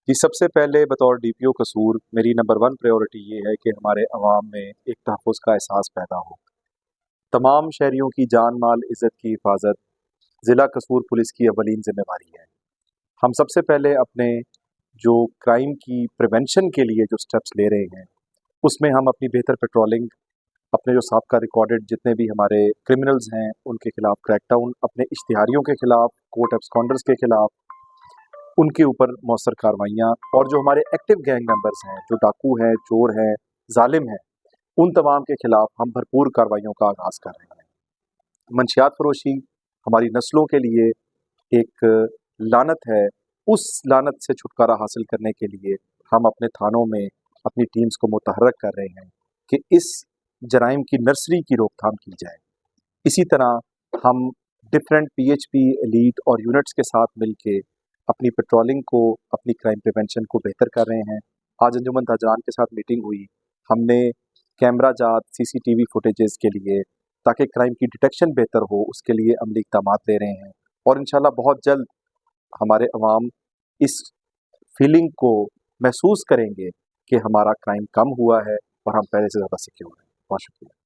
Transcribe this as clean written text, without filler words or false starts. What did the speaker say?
कि सबसे पहले बतौर DPO कसूर मेरी नंबर 1 प्रायोरिटी ये है कि हमारे अवाम में एक तहफ़्फ़ुज़ का एहसास पैदा हो। तमाम शहरियों की जान माल इज़्ज़त की हिफाजत ज़िला कसूर पुलिस की अव्वलीन ज़िम्मेवारी है। हम सबसे पहले अपने जो क्राइम की प्रिवेंशन के लिए जो स्टेप्स ले रहे हैं, उसमें हम अपनी बेहतर पेट्रोलिंग, अपने जो साबका रिकॉर्डेड जितने भी हमारे क्रिमिनल्स हैं, उनके खिलाफ क्रैकडाउन, अपने इश्तिहारियों के खिलाफ, कोर्ट एब्सकॉन्डर्स के खिलाफ, उनके ऊपर मौसर कार्रवाइयाँ, और जो हमारे एक्टिव गैंग मेंबर्स हैं, जो डाकू हैं, चोर हैं, ज़ालिम हैं, उन तमाम के खिलाफ हम भरपूर कार्रवाइयों का आगाज़ कर रहे हैं। मंशियात फरोशी हमारी नस्लों के लिए एक लानत है। उस लानत से छुटकारा हासिल करने के लिए हम अपने थानों में अपनी टीम्स को मुतहर्रक कर रहे हैं कि इस जराइम की नर्सरी की रोकथाम की जाए। इसी तरह हम डिफरेंट PHP एलीट और यूनिट्स के साथ मिलके अपनी पेट्रोलिंग को, अपनी क्राइम प्रिवेंशन को बेहतर कर रहे हैं। आज अंजुमन ताजरान के साथ मीटिंग हुई, हमने कैमरा जात CCTV फुटेजेस के लिए, ताकि क्राइम की डिटेक्शन बेहतर हो, उसके लिए अमली इक़दामात ले रहे हैं, और इंशाल्लाह बहुत जल्द हमारे अवाम इस फीलिंग को महसूस करेंगे कि हमारा क्राइम कम हुआ है और हम पहले से ज़्यादा सिक्योर हैं। बहुत शुक्रिया।